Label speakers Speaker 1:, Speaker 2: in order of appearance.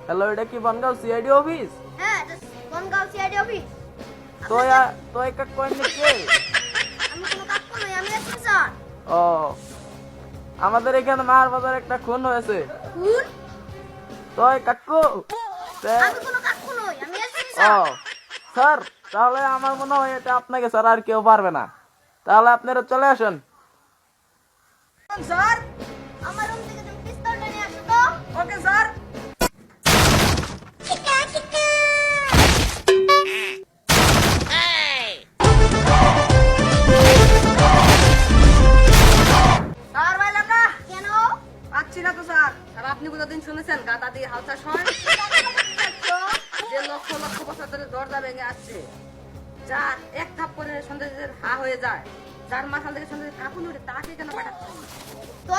Speaker 1: Hello, এটা কি Bongaon CID office?
Speaker 2: হ্যাঁ, বনগাঁও সিআইডি অফিস।
Speaker 1: তো এক কয়েন কে?
Speaker 2: আমি কোনো কাজ নই, আমি এসপি স্যার।
Speaker 1: ও, আমাদের এখানে মার বাজার একটা খুন হয়েছে।
Speaker 2: খুন?
Speaker 1: তো কাকু
Speaker 2: আমি কোনো কাজ নই, আমি এসপি
Speaker 1: ও
Speaker 2: স্যার।
Speaker 1: স্যার, তাহলে আমার মনে হয় এটা আপনাকে স্যার আর কেউ পারবে না। তাহলে আপনারা চলে আসুন।
Speaker 3: স্যার।
Speaker 2: আমার রুম থেকে তুমি পিস্তলটা নিয়ে আসো তো।
Speaker 3: Okay sir. স্যার পাইলাম না।
Speaker 2: কেন?
Speaker 3: পাচ্ছি না তো স্যার। স্যার আপনি কোনদিন শুনেছেন গাদা দিয়ে হাল চাষ হয়? যে লক্ষ লক্ষ বছর ধরে দরজা ভেঙে আসছে, যার এক থাপ্পড়ে সন্দেহের হা হয়ে যায়, যার মাথা থেকে সন্দেহের কাঁপুন উঠে, তাকে কেন পাঠাচ্ছেন?
Speaker 2: তো